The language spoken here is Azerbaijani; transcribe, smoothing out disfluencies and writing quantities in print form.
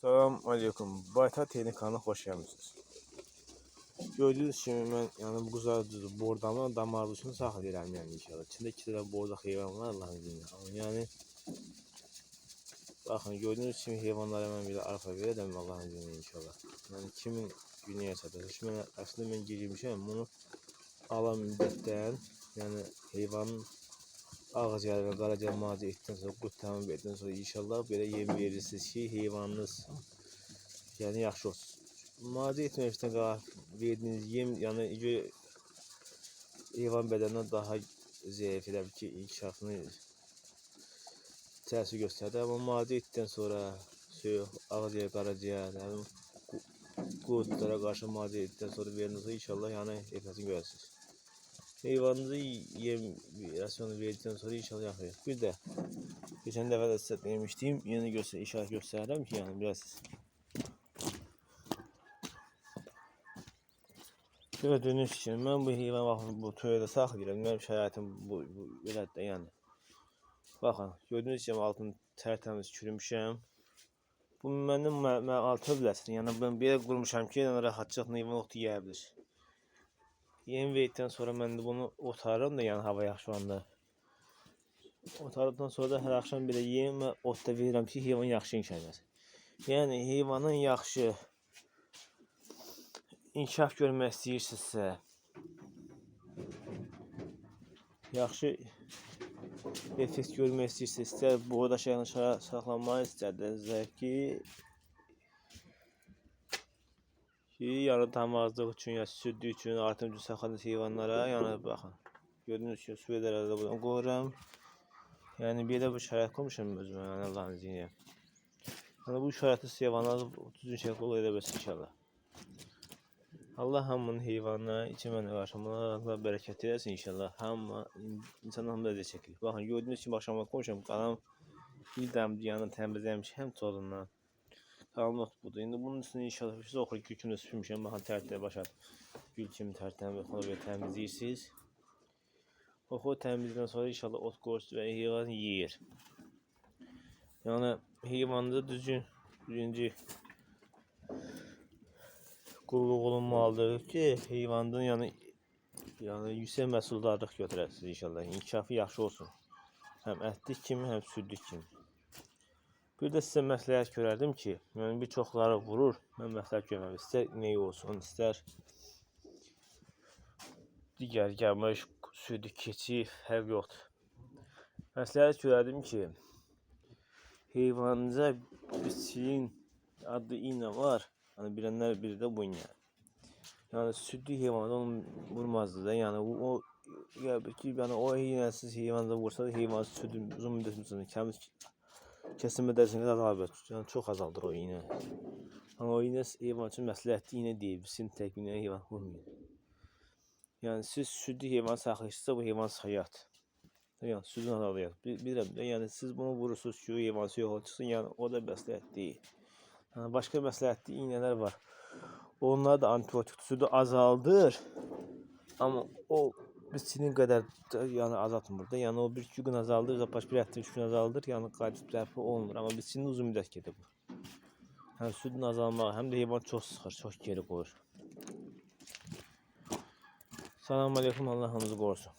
Salam aleyküm. Baytar Texnikanı xoş gəlmisiniz. Gördüyünüz kimi mən yəni bu quzar düzü bordamı damarlısını saxlayıram yəni inşallah. İçində 2 dənə bordaq heyvan var Allahın izniyle. Yəni baxın gördüyünüz kimi heyvanlara mən bir arpa verəcəm Allahın izniyle inşallah. Yəni kimin günəyə çatacaq. Şimdi əslində mən girmişəm bunu alan müddətdən yəni heyvanın ağaciyar və qaraciyar müalicə etdikdən sonra qut tamam etdikdən sonra inşallah belə yem verirsiniz ki heyvanınız yəni yaxşı olsun. Müalicə etməkdən verdiyiniz yem yəni heyvan bədənindən daha zəif elə ki inkişafını təsir göstərdi. Amma müalicə etdikdən sonra ağaciyar, qaraciyar, qutlara qarşı müalicə etdikdən sonra verdikdən sonra inşallah yəni effektini görərsiniz. Heyvanınızı yem rasyonu verdikdən sonra inşallah yaxşıyır. Bir də geçen dəfə də sizə demişdim, yeni işarət göstərirəm ki, yəni biləsiniz. Gördüyünüz kimi mən bu heyvan baxın bu töyədə saxlayıram. Mənim şəraitim bu belədir də yəni. Baxın, gördüyünüz kimi altını tərtəmiz kürmüşəm. Bu məndən mən altı biləsin. Yəni ben belə qurmuşam ki, yəni rahatçılıqla heyvan otu yeyə bilir. Yem verdikdən sonra mən də bunu otarıram da yəni hava yaxşı olanda. Otardıqdan sonra da hər axşam belə yem və ot da verirəm ki, heyvan yaxşı inkişaf etsin. Yəni heyvanın yaxşı inkişaf görmək istəyirsinizsə, yaxşı effekt görmək istəyirsinizsə, istər burada şeyini saxlanmaq istədinizsə ki, yəni damazlıq üçün, ya süd üçün, artım üçün saxladığınız heyvanlara, yəni baxın. Gördüyünüz kimi su edərlərdə buradan qoyuram. Yəni belə bu şərait qoymuşam özümə, yəni Allahın izniyle. Yəni bu şəraitdə heyvanlar düzgün şəkildə qol edə bilsin inşallah. Allah hamının heyvanına, içimənə qarşımına Allah bərəkət eləsin inşallah. Hamı insan hamıda da çəkilir. Baxın gördüyünüz kimi axşama qoymuşam, qalan bir dəmdir yanını təmizləmişəm tozundan. Qalan budur. İndi bunun üstüne inşallah siz oxuyun ki, kimdə süpürmüşəm. Baxın tərtəmə başa gül kimi tərtəmə təmizləyirsiniz. Oxu təmizlədikdən sonra inşallah ot qoyursunuz və heyvan yeyir. Yəni heyvanda düzgün qulluq olunmalıdır ki, heyvandan yəni yüksək məhsuldarlıq götürəsiniz inşallah. İnkişafı yaxşı olsun. Həm ətlik kimi, həm südlük kimi. Bir də sizə məsləhət görərdim ki, yəni bir çoxları vurur, mən məsləhət görməm. İstər ineği olsun, istər digər gəlmiş, südü, keçi, fərq yoxdur. Məsləhət görərdim ki, heyvanınıza biçiyin adlı iğne var, yəni bilənlər biri də bu iğne. Yəni südlü heyvanı onu vurmazdı da, yəni o iğnəsiz heyvanı vursa da heyvanın südü uzun müddət kesilmə dərəcəsində azalır. Yəni çox azaldır o iğne. Amma o iğne heyvan üçün məsləhətli iğne deyil. Bizim tək iğne heyvan vurmayın. Yəni siz südlü heyvan saxlayırsınızsa bu heyvan sayat. Yəni südün azalıyor. Bilirəm də, yəni siz bunu vurursunuz ki, o heyvansı yox olsun, yəni o da məsləhət deyil. Yəni başqa məsləhətli iğnelər var. Onlar da antibiotik südü azaldır. Amma o biçinin qədər yəni azaltmır da. Yəni o 1-2 gün azaldır, başqa bir həftə 3 gün azaldır. Yəni qaçıb tərəfi olmur. Amma biçinin uzun müddət gedir bu. Yəni südün azalmağı həm də heyvan çox sıxır, çox geri qoyur. Salam aleyküm, Allah hamınızı qorusun.